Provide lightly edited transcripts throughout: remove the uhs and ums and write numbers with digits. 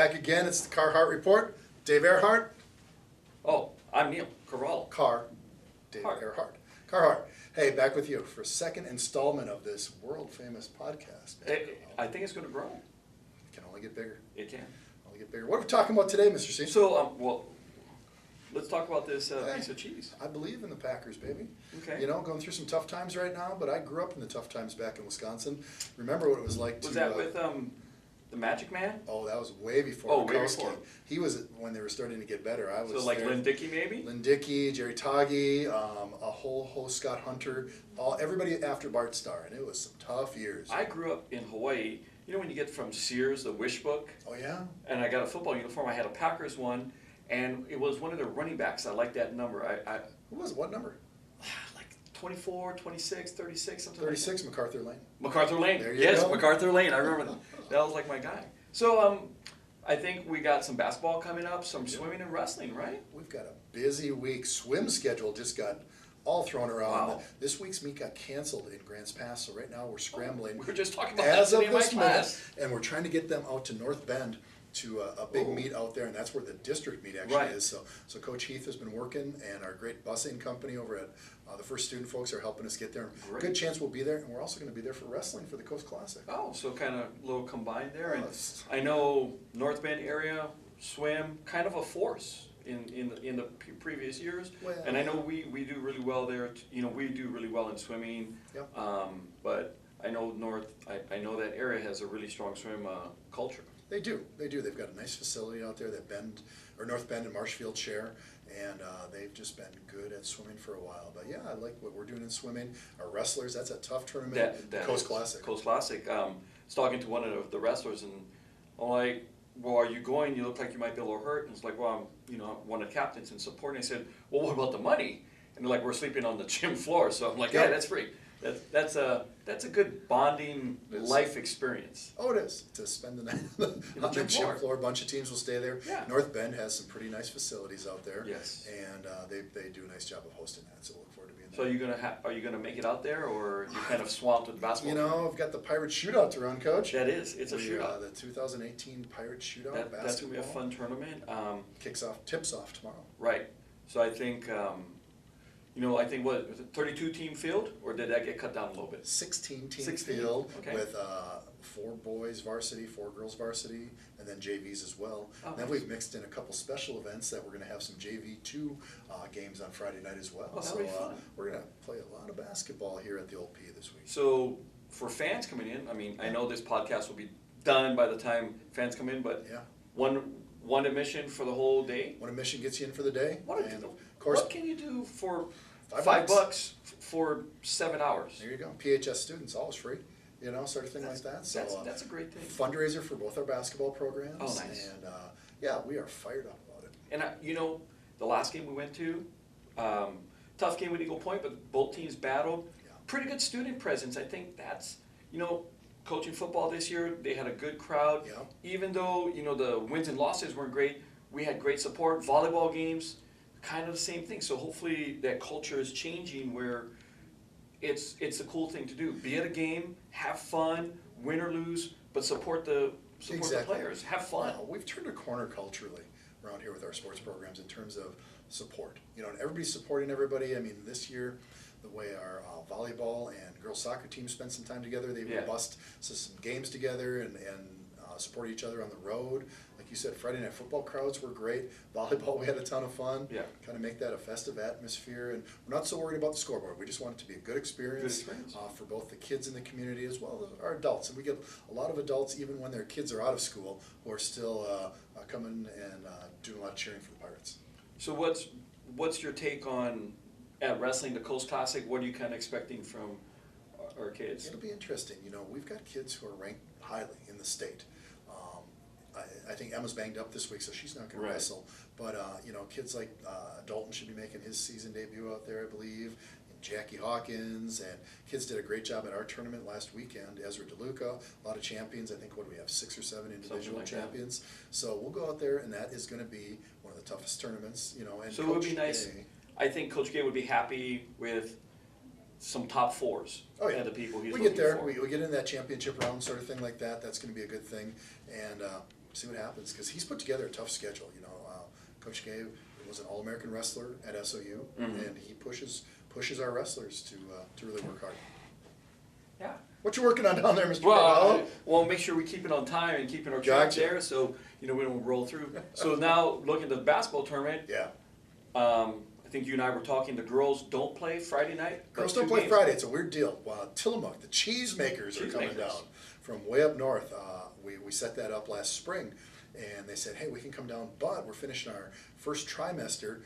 Back again, it's the Car-Hardt Report. Dave Earhart. Oh, I'm Neil Carvalho. Dave Hart. Earhart. Car-Hardt. Hey, back with you for a second installment of this world-famous podcast. I think it's going to grow. It can only get bigger. It can. Only get bigger. What are we talking about today, Mr. C? So, well, let's talk about this piece of cheese. I believe in the Packers, baby. Okay. You know, going through some tough times right now, but I grew up in the tough times back in Wisconsin. Remember what it was like to... Was that with the Magic Man? Oh, that was way before. Oh, way before. He was when they were starting to get better. I was So like there. Lynn Dickey maybe? Lynn Dickey, Jerry Toggy, a whole host, Scott Hunter, everybody after Bart Starr, and it was some tough years. I grew up in Hawaii. You know when you get from Sears the wish book? Oh yeah. And I got a football uniform. I had a Packers one, and it was one of their running backs. I like that number. Who was it? What number? Like 24, 26, 36, something 36, like that. MacArthur Lane. MacArthur Lane. There you Yes, go. MacArthur Lane. I remember that. That was like my guy. So I think we got some basketball coming up, some swimming and wrestling, right? We've got a busy week. Swim schedule just got all thrown around. Wow. This week's meet got canceled in Grants Pass, so right now we're scrambling. We were just talking about as that of today in my this minute, class. and we're trying to get them out to North Bend to a big meet out there, and that's where the district meet actually Right. is. So Coach Heath has been working, and our great busing company over at the First Student folks are helping us get there. Great. Good chance we'll be there, and we're also going to be there for wrestling for the Coast Classic. Oh, so kind of a little combined there. And Yes. I know North Bend area, swim, kind of a force in the previous years. Well, and I know we do really well there. You know, we do really well in swimming. Yep. But I know I know that area has a really strong swim culture. They do. They've got a nice facility out there that North Bend and Marshfield share, and they've just been good at swimming for a while. But yeah, I like what we're doing in swimming. Our wrestlers, that's a tough tournament. That Coast is Classic. Coast Classic. I was talking to one of the wrestlers, and I'm like, well, are you going? You look like you might be a little hurt. And it's like, well, I'm one of the captains and supporting. I said, well, what about the money? And they're like, we're sleeping on the gym floor. So I'm like, yeah, that's free. That's a good bonding life experience. Oh, it is, to spend the night on the gym floor. A bunch of teams will stay there. Yeah. North Bend has some pretty nice facilities out there. Yes. And they do a nice job of hosting that, so we'll look forward to being So there. are you gonna make it out there, or you kind of swamped with basketball? You know, I've got the Pirate Shootout to run, Coach. It's a shootout. The 2018 Pirate Shootout basketball. That's gonna be a fun tournament. Tips off tomorrow. Right. So I think, I think what was it, 32 team field, or did that get cut down a little bit? 16 team 16, field okay. with 4 boys varsity, 4 girls varsity, and then JVs as well. Oh, Then nice. we've mixed in a couple special events that we're going to have some JV2 games on Friday night as well. Oh, that'll be fun. We're going to play a lot of basketball here at the Old P this week. So for fans coming in, I mean, I know this podcast will be done by the time fans come in, but Yeah. one admission for the whole day. One admission gets you in for the day. What, and of course, what can you do for $5 $5 for 7 hours? there you go. PHS students, always free. Sort of thing like that. So That's a great thing. fundraiser for both our basketball programs. Oh, nice. And yeah, we are fired up about it. And the last game we went to, tough game with Eagle Point, but both teams battled. Yeah. Pretty good student presence. I think that's, coaching football this year, they had a good crowd. Yeah. Even though, the wins and losses weren't great, we had great support. Volleyball games, kind of the same thing. So hopefully that culture is changing where it's a cool thing to do. Be at a game, have fun, win or lose, but support the players. Have fun. Well, we've turned a corner culturally around here with our sports programs in terms of support. And everybody's supporting everybody. I mean, this year, the way our volleyball and girls soccer teams spent some time together, they robust some games together and support each other on the road. Like you said, Friday night football crowds were great. Volleyball, we had a ton of fun. Yeah. Kind of make that a festive atmosphere. And we're not so worried about the scoreboard. We just want it to be a good experience, for both the kids in the community as well as our adults. And we get a lot of adults, even when their kids are out of school, who are still coming and doing a lot of cheering for the Pirates. So what's your take on at wrestling, the Coast Classic? What are you kind of expecting from our kids? It'll be interesting. We've got kids who are ranked highly in the state. I think Emma's banged up this week, so she's not going to wrestle. But kids like Dalton should be making his season debut out there, I believe. And Jackie Hawkins, and kids did a great job at our tournament last weekend. Ezra DeLuca, a lot of champions. I think what do we have, 6 or 7 individual champions. So we'll go out there, and that is going to be one of the toughest tournaments. And so it would be nice. I think Coach Gay would be happy with some top 4s. Oh, yeah. And the people he's we looking get there. for. We get in that championship round sort of thing like that. That's going to be a good thing. And see what happens, because he's put together a tough schedule. You know, Coach Gay was an All-American wrestler at SOU, and he pushes our wrestlers to really work hard. Yeah. What you working on down there, Mr. Well, Carvalho? well, make sure we keep it on time and keeping our track Gotcha. there, so we don't roll through. So now, looking at the basketball tournament, Yeah. I think you and I were talking. The girls don't play Friday night. but Girls don't 2 play games. Friday. It's a weird deal. Tillamook, the cheesemakers are coming Cheesemakers. down from way up north. We set that up last spring, and they said, hey, we can come down, but we're finishing our first trimester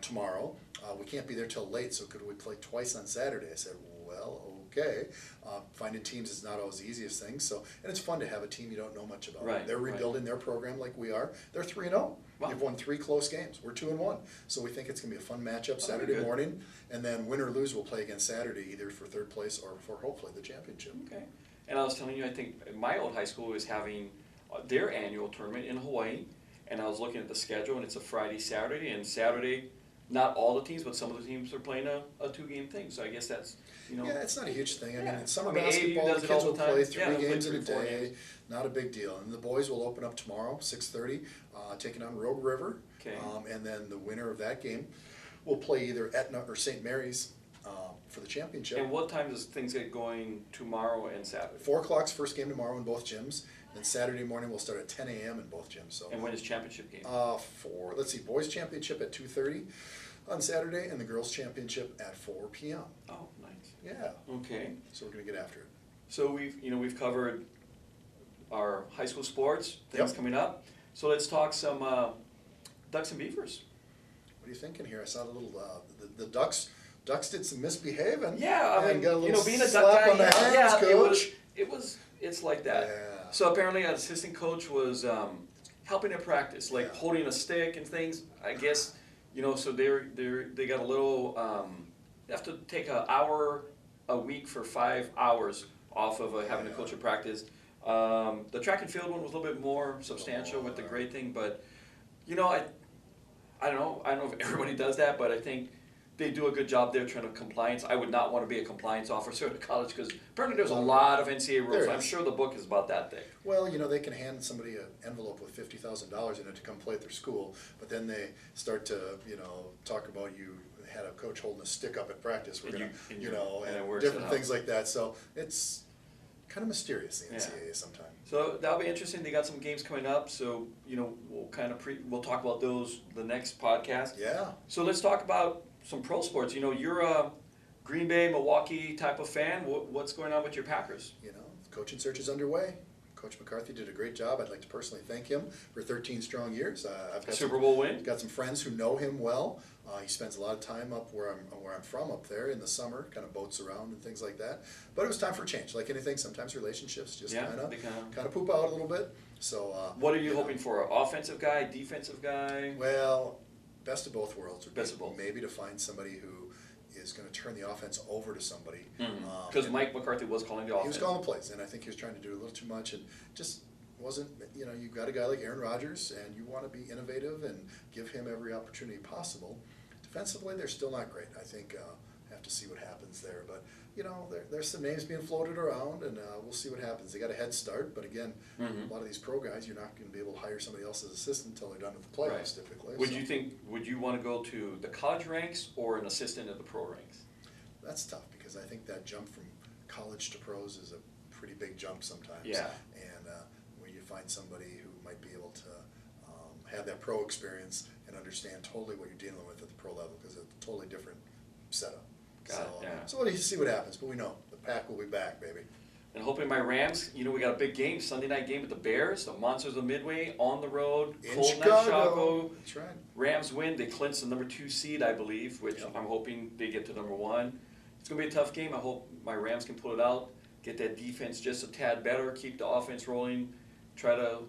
tomorrow. We can't be there till late, so could we play twice on Saturday? I said, well, okay. Finding teams is not always the easiest thing, so, and it's fun to have a team you don't know much about. Right, They're right. rebuilding their program like we are. They're 3-0. Wow. They've won 3 close games. We're 2-1. So we think it's going to be a fun matchup that'd be Saturday good. morning, and then win or lose, we'll play again Saturday, either for third place or for hopefully the championship. Okay. And I was telling you, I think my old high school is having their annual tournament in Hawaii, and I was looking at the schedule, and it's a Friday, Saturday, and Saturday, not all the teams, but some of the teams are playing a 2-game thing. So I guess that's, Yeah, it's not a huge thing. I Yeah. mean, in summer I mean, AAU basketball, does the it all kids will the time. play Yeah, 3 they'll play games in a 3-4 day. games. Not a big deal. And the boys will open up tomorrow, 6:30, taking on Rogue River. Okay. And then the winner of that game will play either Etna or St. Mary's for the championship. And what time does things get going tomorrow and Saturday? 4 o'clock's first game tomorrow in both gyms. Then Saturday morning we'll start at 10 a.m. in both gyms. So And when is championship game? let's see, boys championship at 2:30 on Saturday, and the girls championship at 4 p.m. Oh, nice. Yeah. Okay. So we're gonna get after it. So we've covered our high school sports, things Yep. coming up. So let's talk some Ducks and Beavers. What are you thinking here? I saw the little the Ducks did some misbehaving. Yeah, I and mean, got a little being a Duck slap guy, on the hands, yeah, coach. it's like that. Yeah. So apparently, an assistant coach was helping at practice, like Yeah. holding a stick and things. I guess so they got a little. They have to take an hour a week for 5 hours off of having a coach at practice. The track and field one was a little bit more substantial with the grade thing, but I don't know if everybody does that, but I think they do a good job there trying to compliance. I would not want to be a compliance officer at a college because apparently there's a lot of NCAA rules. There I'm is. sure the book is about that thick. Well, they can hand somebody an envelope with $50,000 in it to come play at their school, but then they start to, talk about you had a coach holding a stick up at practice. We're And gonna, you- and it and works different it out. things like that. So it's kind of mysterious, the Yeah. NCAA sometimes. So that'll be interesting. They got some games coming up, so we'll kind of we'll talk about those the next podcast. Yeah. So let's talk about some pro sports. You're a Green Bay, Milwaukee type of fan. What's going on with your Packers? Coaching search is underway. Coach McCarthy did a great job. I'd like to personally thank him for 13 strong years. I've got Super Bowl win. got some friends who know him well. He spends a lot of time up where I'm from up there in the summer, kind of boats around and things like that. But it was time for change. Like anything, sometimes relationships just Yeah, kind they kinda- of poop out a little bit. So What are you hoping for? An offensive guy, defensive guy? Well, best of both worlds would Best be of both. maybe to find somebody who is going to turn the offense over to somebody. Because And Mike McCarthy was calling the offense. he was calling the plays, and I think he was trying to do a little too much, and just wasn't. You've got a guy like Aaron Rodgers, and you want to be innovative and give him every opportunity possible. Defensively, they're still not great. I think have to see what happens there, but there's some names being floated around, and we'll see what happens. They got a head start, but again, a lot of these pro guys, you're not going to be able to hire somebody else as assistant until they're done with the playoffs, typically. Would you want to go to the college ranks or an assistant at the pro ranks? That's tough because I think that jump from college to pros is a pretty big jump sometimes. Yeah. And when you find somebody who might be able to have that pro experience and understand totally what you're dealing with at the pro level, because it's a totally different setup. Got it, yeah. So we'll see what happens, but we know the Pack will be back, baby. And hoping my Rams, we got a big game, Sunday night game with the Bears, the Monsters of Midway, on the road, In cold night Chicago. That's right. Rams win, they clinch the number 2 seed, I believe, which Yep. I'm hoping they get to number 1. It's going to be a tough game. I hope my Rams can pull it out, get that defense just a tad better, keep the offense rolling, try to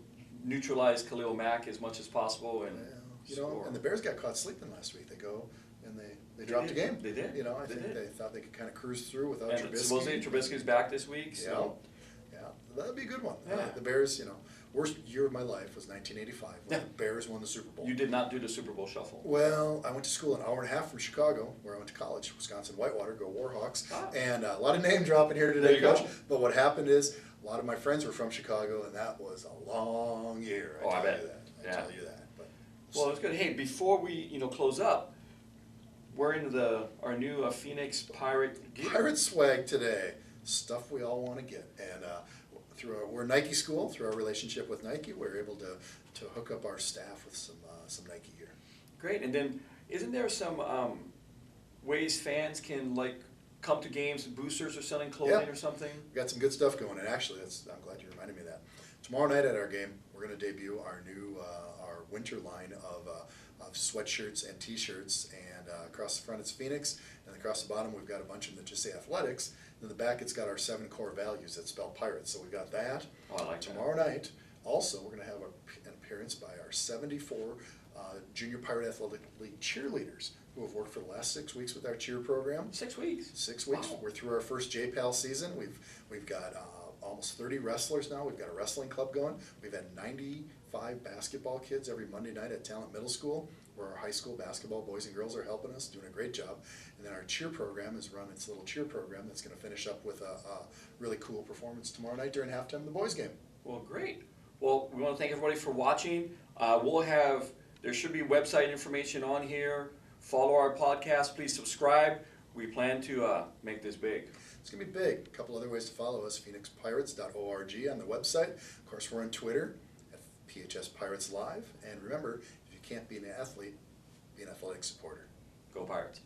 neutralize Khalil Mack as much as possible, and score. And the Bears got caught sleeping last week. They go and they They dropped did. a game. They did. I They think did. they thought they could kind of cruise through without And Trubisky. supposedly Trubisky's back this week, so Yeah, that'd be a good one. Yeah. The Bears, worst year of my life was 1985 when Yeah. the Bears won the Super Bowl. you did not do the Super Bowl shuffle. Well, I went to school an hour and a half from Chicago, where I went to college, Wisconsin Whitewater, go Warhawks. Ah. And a lot of name dropping here There today, you go. Coach. But what happened is A lot of my friends were from Chicago, and that was a long year. Oh, I tell bet. you that. I Yeah. tell you that. But Well, it's good. Hey, before we close up, we're into our new Phoenix Pirate gear. Pirate swag today, stuff we all want to get, and we're Nike school. Through our relationship with Nike, we're able to hook up our staff with some Nike gear. Great. And then, isn't there some ways fans can come to games? Boosters are selling clothing Yeah. or something. We've got some good stuff going, and actually, I'm glad you reminded me of that. Tomorrow night at our game, we're going to debut our new our winter line of sweatshirts and T-shirts, and across the front it's Phoenix, and across the bottom we've got a bunch of them that just say athletics. And in the back it's got our 7 core values that spell Pirates. So we've got that. Oh, I like that. Tomorrow night, also we're going to have an appearance by our 74 Junior Pirate Athletic League cheerleaders who have worked for the last 6 weeks with our cheer program. 6 weeks. 6 weeks. Wow. We're through our first JPAL season. We've got almost 30 wrestlers now. We've got a wrestling club going. We've had 95 basketball kids every Monday night at Talent Middle School, where our high school basketball boys and girls are helping us, doing a great job. And then our cheer program has run its little cheer program that's going to finish up with a really cool performance tomorrow night during halftime of the boys game. Well, great. Well, we want to thank everybody for watching. There should be website information on here. Follow our podcast. Please subscribe. We plan to make this big. It's going to be big. A couple other ways to follow us: phoenixpirates.org on the website. Of course, we're on Twitter at PHS Pirates Live. And remember, if you can't be an athlete, be an athletic supporter. Go Pirates.